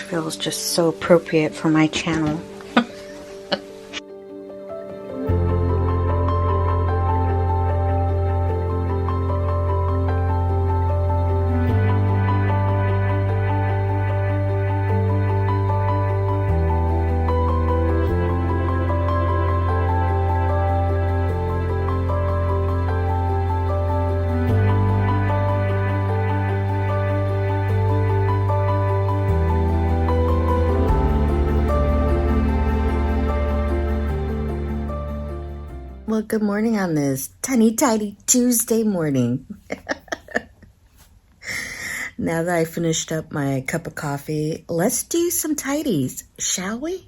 feels just so appropriate for my channel. Well, good morning on this tiny tidy Tuesday morning. Now that I finished up my cup of coffee, let's do some tidies, shall we?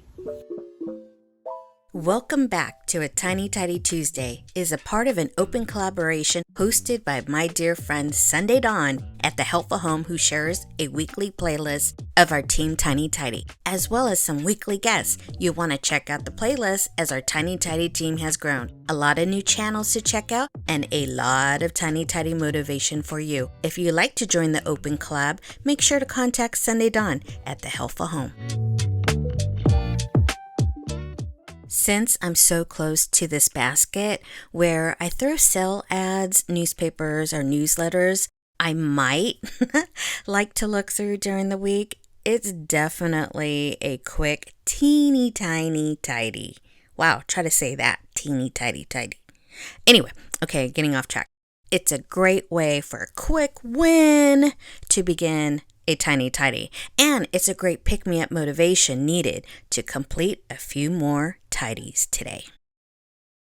Welcome back to A Tiny Tidy Tuesday is a part of an open collaboration hosted by my dear friend Sunday Dawn at the Helpful Home, who shares a weekly playlist of our Team Tiny Tidy, as well as some weekly guests. You'll want to check out the playlist as our Tiny Tidy team has grown. A lot of new channels to check out and a lot of Tiny Tidy motivation for you. If you'd like to join the open collab, make sure to contact Sunday Dawn at the Helpful Home. Since I'm so close to this basket where I throw sale ads, newspapers, or newsletters I might like to look through during the week, it's definitely a quick teeny tiny tidy. Wow, try to say that, teeny tidy tidy. Anyway, okay, getting off track. It's a great way for a quick win to begin a tiny tidy, and it's a great pick-me-up motivation needed to complete a few more tidies today.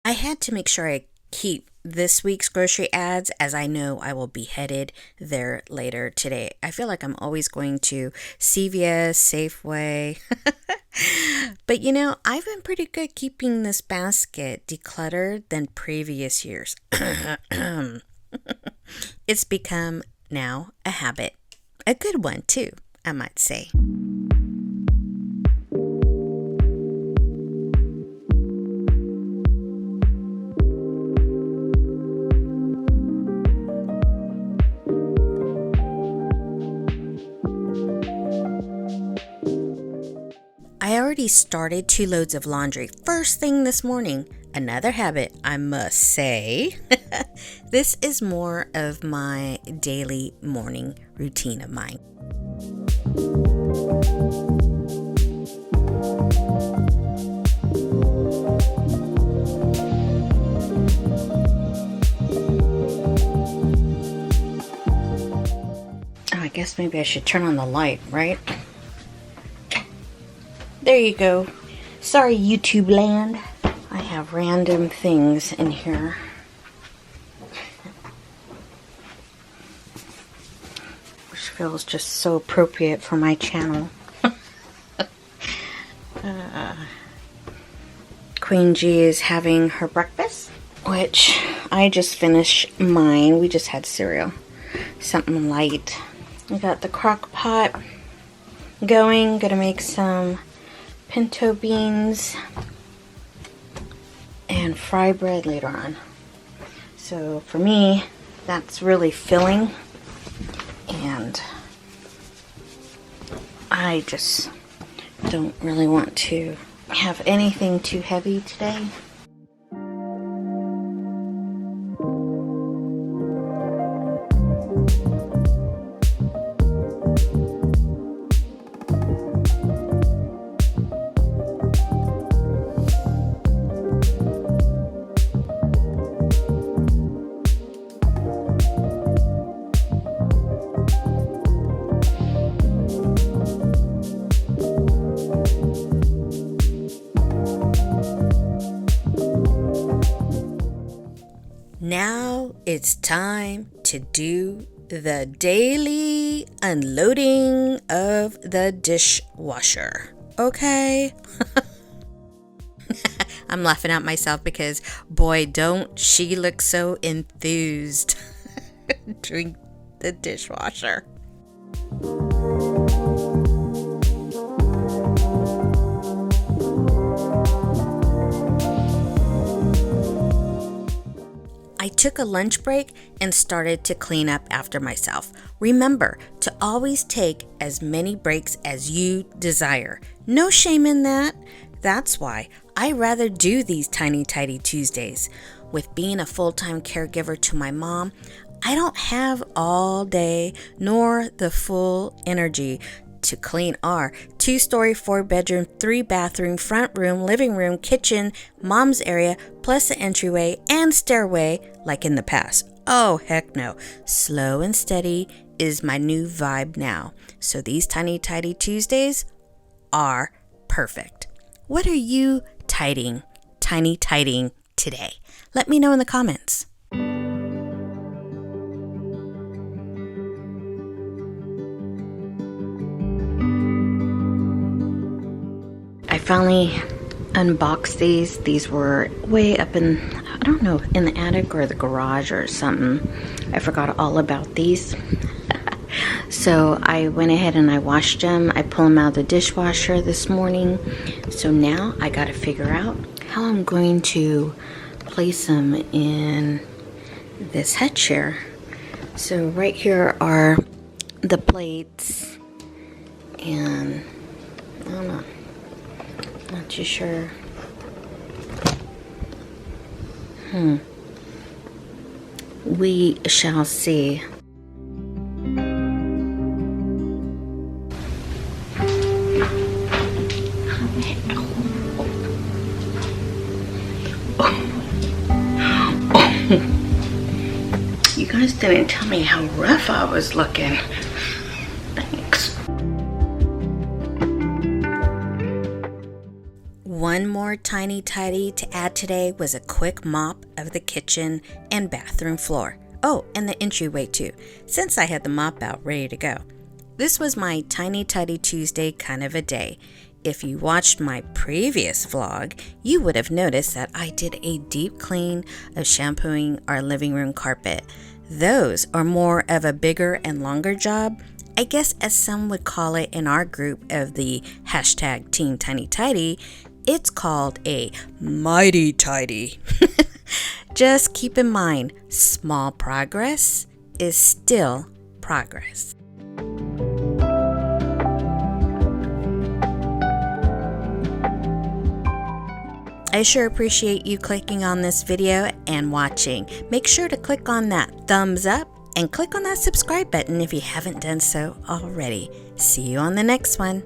I had to make sure I keep this week's grocery ads, as I know I will be headed there later today. I feel like I'm always going to CVS, Safeway. But you know, I've been pretty good keeping this basket decluttered than previous years. It's become now a habit. A good one, too, I might say. I already started 2 loads of laundry first thing this morning. Another habit, I must say. This is more of my daily morning routine of mine. I guess maybe I should turn on the light, right? There you go. Sorry, YouTube land. I have random things in here. Which feels just so appropriate for my channel. Queen G is having her breakfast, which I just finished mine. We just had cereal. Something light. I got the crock pot going. Gonna make some pinto beans and fry bread later on. So for me, that's really filling, and I just don't really want to have anything too heavy today. Now it's time to do the daily unloading of the dishwasher. Okay? I'm laughing at myself because, boy, don't she look so enthused doing the dishwasher. I took a lunch break and started to clean up after myself. Remember to always take as many breaks as you desire. No shame in that. That's why I rather do these Tiny Tidy Tuesdays. With being a full-time caregiver to my mom, I don't have all day nor the full energy to clean our 2-story, 4-bedroom, 3-bathroom, front room, living room, kitchen, mom's area, plus the entryway and stairway like in the past. Oh, heck no. Slow and steady is my new vibe now. So these Tiny Tidy Tuesdays are perfect. What are you tiny tidying today? Let me know in the comments. I finally unboxed these. These were way up in, I don't know, in the attic or the garage or something. I forgot all about these. So I went ahead and I washed them. I pulled them out of the dishwasher this morning. So now I got to figure out how I'm going to place them in this head chair. So right here are the plates, and I don't know, not too sure. We shall see. You guys didn't tell me how rough I was looking. Thanks. One more tiny tidy to add today was a quick mop of the kitchen and bathroom floor. Oh, and the entryway too, since I had the mop out ready to go. This was my Tiny Tidy Tuesday kind of a day. If you watched my previous vlog, you would have noticed that I did a deep clean of shampooing our living room carpet. Those are more of a bigger and longer job, I guess, as some would call it in our group of the hashtag Team Tiny Tidy. It's called a mighty tidy. Just keep in mind, small progress is still progress. I sure appreciate you clicking on this video and watching. Make sure to click on that thumbs up and click on that subscribe button if you haven't done so already. See you on the next one.